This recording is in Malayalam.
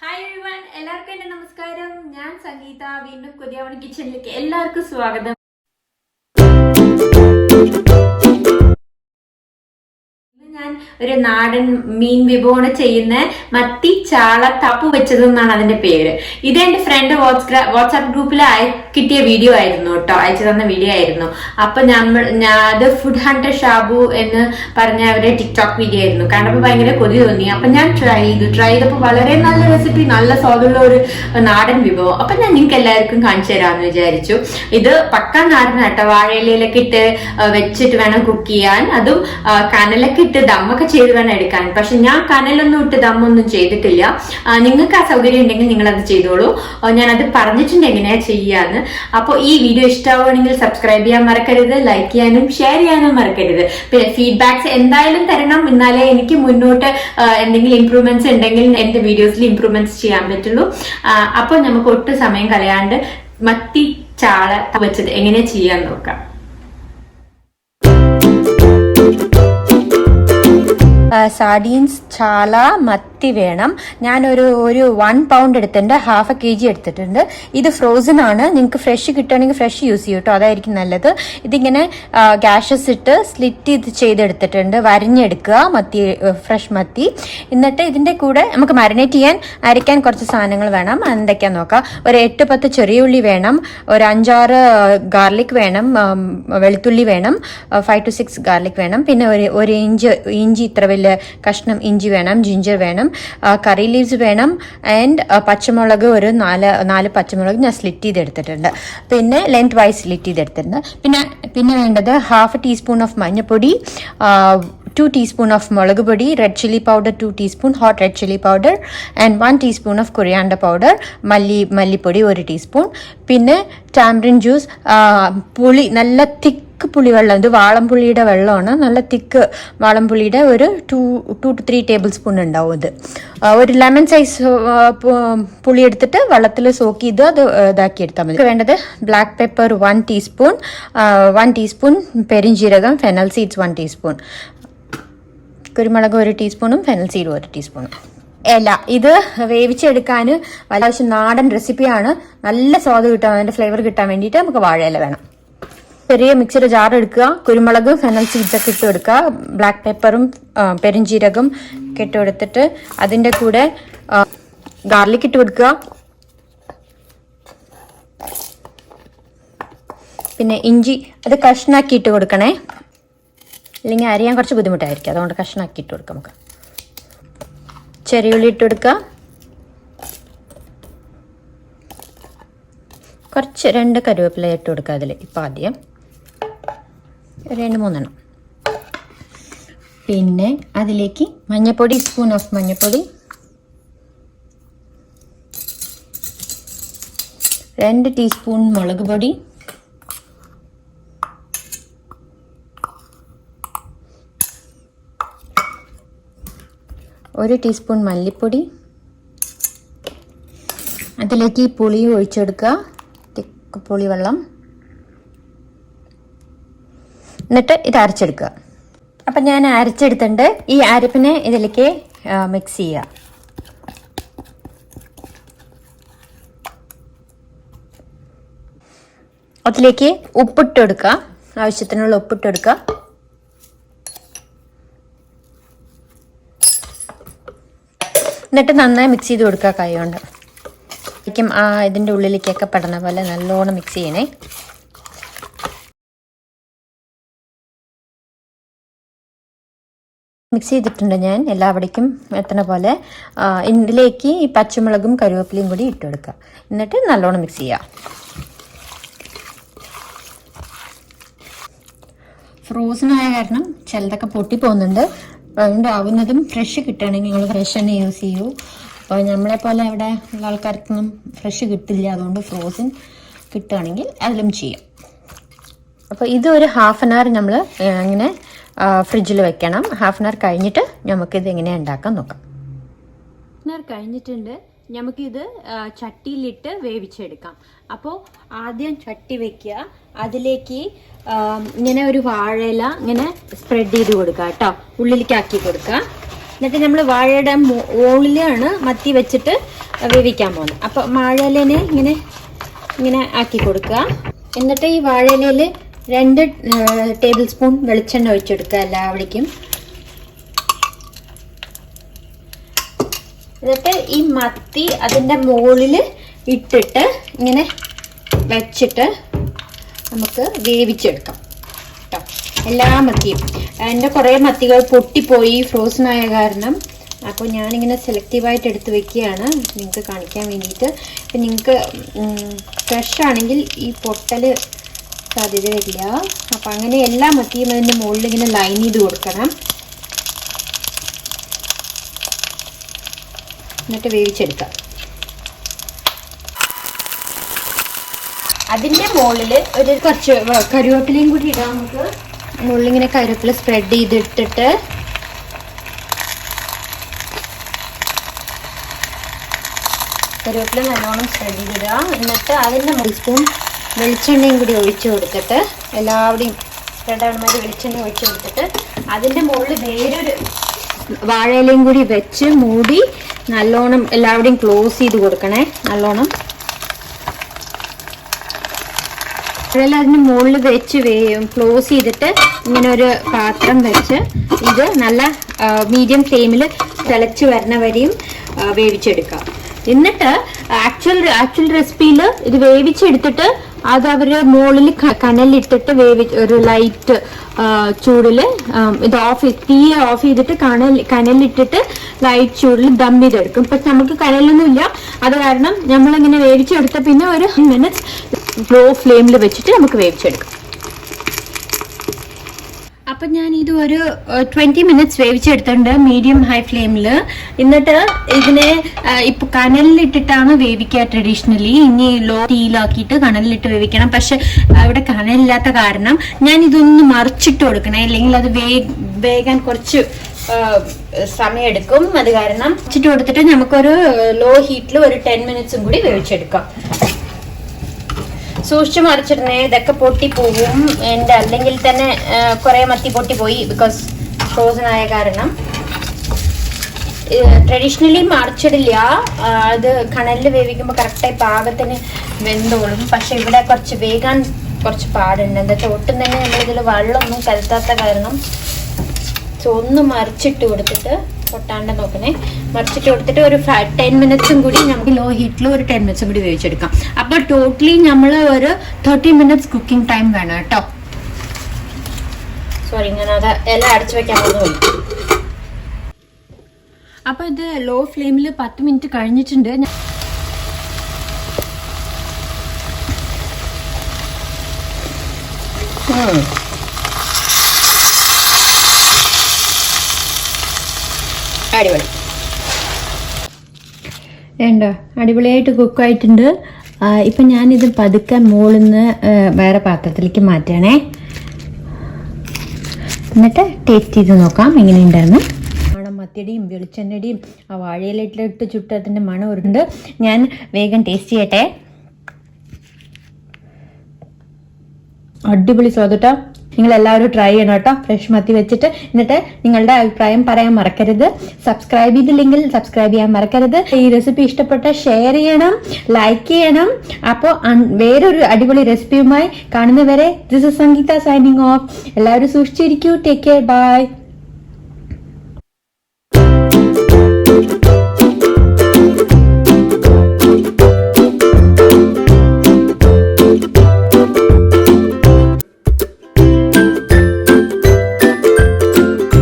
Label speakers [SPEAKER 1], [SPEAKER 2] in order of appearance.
[SPEAKER 1] Hi everyone, എല്ലാവർക്കും എൻ്റെ നമസ്കാരം. ഞാൻ സംഗീത. വീണ്ടും കൊതിയാവണ കിച്ചണിലേക്ക് എല്ലാവർക്കും സ്വാഗതം. ഞാൻ ഒരു നാടൻ മീൻ വിഭവമാണ് ചെയ്യുന്ന മത്തി ചാള തപ്പു വെച്ചത് എന്നാണ് അതിന്റെ പേര്. ഇത് എന്റെ ഫ്രണ്ട് വാട്സാപ്പ് ഗ്രൂപ്പിൽ കിട്ടിയ വീഡിയോ ആയിരുന്നു കേട്ടോ, അയച്ചു തന്ന വീഡിയോ ആയിരുന്നു. അപ്പൊ അത് ഫുഡ് ഹണ്ടർ ഷാബു എന്ന് പറഞ്ഞ അവരുടെ ടിക്ടോക്ക് വീഡിയോ ആയിരുന്നു. കണ്ടപ്പോൾ ഭയങ്കര കൊതി തോന്നി. അപ്പൊ ഞാൻ ട്രൈ ചെയ്തപ്പോൾ വളരെ നല്ല റെസിപ്പി, നല്ല സ്വാദുള്ള ഒരു നാടൻ വിഭവം. അപ്പൊ ഞാൻ നിങ്ങൾക്ക് എല്ലാവർക്കും കാണിച്ചു തരാമെന്ന് വിചാരിച്ചു. ഇത് പക്ക നാടൻ കേട്ടോ, വാഴയിലൊക്കെ ഇട്ട് വെച്ചിട്ട് വേണം കുക്ക് ചെയ്യാൻ. അതും കനലൊക്കെ ഇട്ട് ദമ്മൊക്കെ ചെയ്ത് വേണം എടുക്കാൻ. പക്ഷെ ഞാൻ കനലൊന്നും ഇട്ട് ദമ്മൊന്നും ചെയ്തിട്ടില്ല. നിങ്ങൾക്ക് ആ സൗകര്യം ഉണ്ടെങ്കിൽ നിങ്ങൾ അത് ചെയ്തോളൂ. ഞാനത് പറഞ്ഞിട്ടുണ്ട് എങ്ങനെയാ ചെയ്യാന്ന്. അപ്പോൾ ഈ വീഡിയോ ഇഷ്ടമാവുകയാണെങ്കിൽ സബ്സ്ക്രൈബ് ചെയ്യാൻ മറക്കരുത്, ലൈക്ക് ചെയ്യാനും ഷെയർ ചെയ്യാനും മറക്കരുത്. പിന്നെ ഫീഡ്ബാക്സ് എന്തായാലും തരണം, എന്നാലേ എനിക്ക് മുന്നോട്ട് എന്തെങ്കിലും ഇംപ്രൂവ്മെന്റ്സ് ഉണ്ടെങ്കിൽ എന്റെ വീഡിയോസിൽ ഇംപ്രൂവ്മെന്റ്സ് ചെയ്യാൻ പറ്റുള്ളൂ. അപ്പോൾ നമുക്ക് ഒട്ടും സമയം കളയാണ്ട് മത്തി ചാള വെച്ചത് എങ്ങനെ ചെയ്യാൻ നോക്കാം. സാർഡീൻസ് ചാള മത്തി വേണം. ഞാനൊരു 1 പൗണ്ട് എടുത്തിട്ടുണ്ട്, ½ kg എടുത്തിട്ടുണ്ട്. ഇത് ഫ്രോസൺ ആണ്. നിങ്ങൾക്ക് ഫ്രഷ് കിട്ടുകയാണെങ്കിൽ ഫ്രഷ് യൂസ് ചെയ്യും കേട്ടോ, അതായിരിക്കും നല്ലത്. ഇതിങ്ങനെ ഗാഷസ് ഇട്ട് സ്ലിറ്റ് ചെയ്തെടുത്തിട്ടുണ്ട്. വരഞ്ഞെടുക്കുക മത്തി, ഫ്രഷ് മത്തി. എന്നിട്ട് ഇതിൻ്റെ കൂടെ നമുക്ക് മാരിനേറ്റ് ചെയ്യാൻ അരയ്ക്കാൻ കുറച്ച് സാധനങ്ങൾ വേണം. എന്തൊക്കെയാന്ന് നോക്കാം. ഒരു 8-10 ചെറിയ ഉള്ളി വേണം, ഒരു 5-6 ഗാർലിക് വേണം, വെളുത്തുള്ളി വേണം, 5 to 6 ഗാർലിക് വേണം. പിന്നെ ഒരു ഇഞ്ചി ഇത്ര വലിയ കഷ്ണം ഇഞ്ചി വേണം, ജിഞ്ചർ വേണം, കറി ലീവ്സ് വേണം, ആൻഡ് പച്ചമുളക് ഒരു 4 പച്ചമുളക് ഞാൻ സ്ലിറ്റ് ചെയ്തെടുത്തിട്ടുണ്ട്. പിന്നെ ലെങ്ത് വൈസ് സ്ലിറ്റ് ചെയ്തെടുത്തിട്ടുണ്ട്. പിന്നെ വേണ്ടത് ½ ടീസ്പൂൺ ഓഫ് മഞ്ഞൾപ്പൊടി, 2 teaspoon of മുളക് പൊടി, red chilli powder 2 teaspoon, hot red chilli powder, and 1 teaspoon of coriander powder, മല്ലിപ്പൊടി 1 ടീസ്പൂൺ. പിന്നെ ടാമറിൻ ജ്യൂസ്, പുളി, നല്ല തിക്ക് പുളിവെള്ളം. ഇത് വാളംപുളിയുടെ വെള്ളമാണ്, നല്ല തിക്ക് വാളംപുളിയുടെ ഒരു 2 to 3 ടേബിൾ സ്പൂൺ ഉണ്ടാവും. ഇത് ഒരു ലെമൺ സൈസ് പുളി എടുത്തിട്ട് വെള്ളത്തിൽ സോക്ക് ചെയ്ത് അത് ഇതാക്കി എടുത്താൽ മതി. വേണ്ടത് ബ്ലാക്ക് പെപ്പർ 1 ടീസ്പൂൺ, 1 ടീസ്പൂൺ പെരിഞ്ജീരകം, ഫെനൽ സീഡ്സ് 1 ടീസ്പൂൺ, കുരുമുളക് 1 ടീസ്പൂണും ഫെനൽ സീഡ് 1 ടീസ്പൂണും. ഇത് വേവിച്ചെടുക്കാൻ അത്യാവശ്യം നാടൻ റെസിപ്പിയാണ്. നല്ല സ്വാദ് കിട്ടാൻ, അതിന്റെ ഫ്ലേവർ കിട്ടാൻ വേണ്ടിയിട്ട് നമുക്ക് വാഴയില വേണം. ചെറിയ മിക്സിയുടെ ജാർ എടുക്കുക, കുരുമുളക് ഫെനൽ സീഡ്സ് ഒക്കെ ഇട്ട് കൊടുക്കുക, ബ്ലാക്ക് പെപ്പറും പെരിഞ്ജീരകം ഒക്കെ ഇട്ട് കൊടുത്തിട്ട് അതിൻ്റെ കൂടെ ഗാർലിക് ഇട്ട് കൊടുക്കുക. പിന്നെ ഇഞ്ചി അത് കഷ്ണാക്കി ഇട്ട് കൊടുക്കണേ, അല്ലെങ്കിൽ അരിയാൻ കുറച്ച് ബുദ്ധിമുട്ടായിരിക്കും, അതുകൊണ്ട് കഷ്ണാക്കി ഇട്ട് കൊടുക്കാം. നമുക്ക് ചെറിയുള്ളി ഇട്ട് കൊടുക്കുക, കുറച്ച് 2 കറിവേപ്പില ഇട്ട് കൊടുക്കുക അതിൽ. ഇപ്പം ആദ്യം 2-3 എണ്ണം. പിന്നെ അതിലേക്ക് മഞ്ഞൾപ്പൊടി, സ്പൂൺ ഓഫ് മഞ്ഞൾപ്പൊടി, 2 ടീസ്പൂൺ മുളക് പൊടി, 1 ടീസ്പൂൺ മല്ലിപ്പൊടി. അതിലേക്ക് പുളി ഒഴിച്ചെടുക്കുക, തിക്ക് പുളിവെള്ളം. എന്നിട്ട് ഇത് അരച്ചെടുക്കുക. അപ്പം ഞാൻ അരച്ചെടുത്തിട്ടുണ്ട്. ഈ അരപ്പിനെ ഇതിലേക്ക് മിക്സ് ചെയ്യുക. അതിലേക്ക് ഉപ്പിട്ടെടുക്കുക, ആവശ്യത്തിനുള്ള ഉപ്പിട്ടെടുക്കുക. എന്നിട്ട് നന്നായി മിക്സ് ചെയ്ത് കൊടുക്കുക കൈ കൊണ്ട്. ഇതിൻ്റെ ഉള്ളിലേക്കൊക്കെ പെടുന്ന പോലെ നല്ലോണം മിക്സ് ചെയ്യണേ. മിക്സ് ചെയ്തിട്ടുണ്ട് ഞാൻ എല്ലാവിടേക്കും എത്തുന്ന പോലെ. ഇതിലേക്ക് ഈ പച്ചമുളകും കറിവേപ്പിലയും കൂടി ഇട്ട് കൊടുക്കുക. എന്നിട്ട് നല്ലോണം മിക്സ് ചെയ്യുക. ഫ്രോസൺ ആയ കാരണം ചിലതൊക്കെ പൊട്ടി പോകുന്നുണ്ട്. അതുകൊണ്ട് ആവുന്നതും ഫ്രഷ് കിട്ടുകയാണെങ്കിൽ നിങ്ങൾ ഫ്രഷ് തന്നെ യൂസ് ചെയ്യൂ. അപ്പോൾ നമ്മളെപ്പോലെ ഇവിടെ ഉള്ള ആൾക്കാർക്കൊന്നും ഫ്രഷ് കിട്ടില്ല, അതുകൊണ്ട് ഫ്രോസൺ കിട്ടുകയാണെങ്കിൽ അതിലും ചെയ്യാം. അപ്പോൾ ഇത് ഒരു ½ hour നമ്മൾ ഇങ്ങനെ ഫ്രിഡ്ജിൽ വെക്കണം. ½ hour കഴിഞ്ഞിട്ട് നമുക്കിത് എങ്ങനെയാണ് ഉണ്ടാക്കാൻ നോക്കാം. ½ hour കഴിഞ്ഞിട്ടുണ്ട്. നമുക്കിത് ചട്ടിയിലിട്ട് വേവിച്ചെടുക്കാം. അപ്പോൾ ആദ്യം ചട്ടി വെക്കുക, അതിലേക്ക് ഇങ്ങനെ ഒരു വാഴയില ഇങ്ങനെ സ്പ്രെഡ് ചെയ്ത് കൊടുക്കുക കേട്ടോ, ഉള്ളിലേക്ക് ആക്കി കൊടുക്കുക. എന്നിട്ട് നമ്മൾ വാഴയുടെ മുകളിലാണ് മത്തി വെച്ചിട്ട് വേവിക്കാൻ പോകുന്നത്. അപ്പോൾ വാഴയിലേനെ ഇങ്ങനെ ഇങ്ങനെ ആക്കി കൊടുക്കുക. എന്നിട്ട് ഈ വാഴയിലയിൽ 2 ടേബിൾ സ്പൂൺ വെളിച്ചെണ്ണ ഒഴിച്ചെടുക്കുക എല്ലാവിടേക്കും. എന്നിട്ട് ഈ മത്തി അതിൻ്റെ മുകളിൽ ഇട്ടിട്ട് ഇങ്ങനെ വെച്ചിട്ട് നമുക്ക് വേവിച്ചെടുക്കാം കേട്ടോ, എല്ലാ മത്തിയും. എൻ്റെ കുറേ മത്തികൾ പൊട്ടിപ്പോയി ഫ്രോസൺ ആയ കാരണം. അപ്പോൾ ഞാനിങ്ങനെ സെലക്റ്റീവായിട്ട് എടുത്ത് വെക്കുകയാണ് നിങ്ങൾക്ക് കാണിക്കാൻ വേണ്ടിയിട്ട്. ഇപ്പം നിങ്ങൾക്ക് ഫ്രഷ് ആണെങ്കിൽ ഈ പൊട്ടൽ സാധ്യത വരില്ല. അപ്പം അങ്ങനെ എല്ലാ മത്തിയും അതിൻ്റെ മുകളിൽ ഇങ്ങനെ ലൈൻ ചെയ്ത് കൊടുക്കണം. എന്നിട്ട് വേവിച്ചെടുക്കാം. അതിൻ്റെ മുകളിൽ ഒരു കുറച്ച് കറിവേപ്പിലയും കൂടി ഇടാം നമുക്ക്. മുകളിലിങ്ങനെ കറിവേപ്പില സ്പ്രെഡ് ചെയ്തിട്ടിട്ട് കറിവേപ്പില നല്ലോണം സ്പ്രെഡ് ചെയ്തിടുക. എന്നിട്ട് അതിൻ്റെ 1 സ്പൂൺ വെളിച്ചെണ്ണയും കൂടി ഒഴിച്ച് കൊടുത്തിട്ട് എല്ലാവരുടെയും സ്പ്രെഡാകുമ്പോൾ വെളിച്ചെണ്ണ ഒഴിച്ച് കൊടുത്തിട്ട് അതിൻ്റെ മുകളിൽ വേറൊരു വാഴയിലയും കൂടി വെച്ച് മൂടി നല്ലോണം എല്ലാവരുടെയും ക്ലോസ് ചെയ്ത് കൊടുക്കണേ. നല്ലോണം അതിന് മുകളിൽ വെച്ച് ക്ലോസ് ചെയ്തിട്ട് ഇങ്ങനെ ഒരു പാത്രം വെച്ച് ഇത് നല്ല മീഡിയം ഫ്ലെയിമിൽ തിളച്ച് വരണ വരെയും വേവിച്ചെടുക്കാം. എന്നിട്ട് ആക്ച്വൽ റെസിപ്പിയിൽ ഇത് വേവിച്ചെടുത്തിട്ട് അത് അവർ മുകളിൽ കനലിട്ടിട്ട് ഒരു ലൈറ്റ് ചൂടിൽ ഇത് തീ ഓഫ് ചെയ്തിട്ട് കനലിട്ടിട്ട് ലൈറ്റ് ചൂടിൽ ദം ചെയ്തെടുക്കും. പക്ഷെ നമുക്ക് കനലൊന്നും ഇല്ല, അത് കാരണം നമ്മളിങ്ങനെ വേവിച്ചെടുത്ത പിന്നെ ഒരു 10 മിനിറ്റ്സ് ലോ ഫ്ലെയിമിൽ വെച്ചിട്ട് നമുക്ക് വേവിച്ചെടുക്കാം. അപ്പം ഞാൻ ഇത് ഒരു 20 മിനിറ്റ്സ് വേവിച്ചെടുത്തിട്ടുണ്ട് മീഡിയം ഹൈ ഫ്ലെയിമിൽ. എന്നിട്ട് ഇതിനെ ഇപ്പൊ കനലിലിട്ടിട്ടാണ് വേവിക്കുക ട്രഡീഷണലി. ഇനി ലോ തീയിലാക്കിയിട്ട് കനലിലിട്ട് വേവിക്കണം. പക്ഷെ അവിടെ കനലില്ലാത്ത കാരണം ഞാൻ ഇതൊന്ന് മറിച്ചിട്ട് കൊടുക്കണേ, അല്ലെങ്കിൽ അത് വേകാൻ കുറച്ച് സമയമെടുക്കും. അത് കാരണം മറിച്ചിട്ട് കൊടുത്തിട്ട് നമുക്കൊരു ലോ ഹീറ്റിൽ ഒരു 10 മിനിറ്റ്സും കൂടി വേവിച്ചെടുക്കാം. സൂക്ഷിച്ച് മറിച്ചിടണേ, ഇതൊക്കെ പൊട്ടിപ്പോവും. എൻ്റെ അല്ലെങ്കിൽ തന്നെ കുറേ മത്തി പൊട്ടിപ്പോയി ബിക്കോസ് ഫ്രോസൺ ആയ കാരണം. ട്രഡീഷണലി മറിച്ചിടില്ല, അത് കനലിൽ വേവിക്കുമ്പോൾ കറക്റ്റായി പാകത്തിന് വെന്തോളും. പക്ഷെ ഇവിടെ കുറച്ച് വേകാൻ കുറച്ച് പാടുണ്ട്. എന്താ ഒട്ടും തന്നെ നമ്മളിതിൽ വെള്ളമൊന്നും കലർത്താത്ത കാരണം ഒന്ന് മറിച്ചിട്ട് കൊടുത്തിട്ട് പൊട്ടാണ്ട് നോക്കണേ. മറിച്ചിട്ട് കൊടുത്തിട്ട് ഒരു 10 മിനിറ്റ്സും കൂടി നമുക്ക് ലോ ഹീറ്റിൽ ഒരു 10 മിനിറ്റ്സും കൂടി വേവിച്ചെടുക്കാം. അപ്പോൾ ടോട്ടലി നമ്മൾ ഒരു 30 മിനിറ്റ്സ് കുക്കിംഗ് ടൈം വേണം കേട്ടോ. സോറി, ഞാൻ അത് എല്ലാം അടച്ചു വെക്കാൻ പോകുന്നു. അപ്പോൾ ഇത് ലോ ഫ്ലെയിമിൽ 10 മിനിറ്റ് കഴിഞ്ഞിട്ടുണ്ട്. അടിപൊളി വേണ്ടോ, അടിപൊളിയായിട്ട് കുക്കായിട്ടുണ്ട്. ഇപ്പം ഞാനിത് പതുക്കെ മുകളിൽ നിന്ന് വേറെ പാത്രത്തിലേക്ക് മാറ്റണേ. എന്നിട്ട് ടേസ്റ്റ് ചെയ്ത് നോക്കാം എങ്ങനെയുണ്ടായിരുന്നു. മത്തിയുടെയും വെളിച്ചെണ്ണയുടെയും ആ വാഴയിലിട്ട് ചുട്ടതിൻ്റെ മണം ഉണ്ട്. ഞാൻ വേഗം ടേസ്റ്റ് ചെയ്യട്ടെ. അടിപൊളി സ്വാദ്. നിങ്ങൾ എല്ലാവരും ട്രൈ ചെയ്യണം കേട്ടോ, ഫ്രഷ് മത്തി വെച്ചിട്ട്. എന്നിട്ട് നിങ്ങളുടെ അഭിപ്രായം പറയാൻ മറക്കരുത്. സബ്സ്ക്രൈബ് ചെയ്തില്ലെങ്കിൽ സബ്സ്ക്രൈബ് ചെയ്യാൻ മറക്കരുത്. ഈ റെസിപ്പി ഇഷ്ടപ്പെട്ട ഷെയർ ചെയ്യണം, ലൈക്ക് ചെയ്യണം. അപ്പോൾ വേറൊരു അടിപൊളി റെസിപ്പിയുമായി കാണുന്നവരെ this is Sangeetha signing off. എല്ലാവരും സൂക്ഷിച്ചിരിക്കൂ. Take care. ബൈ.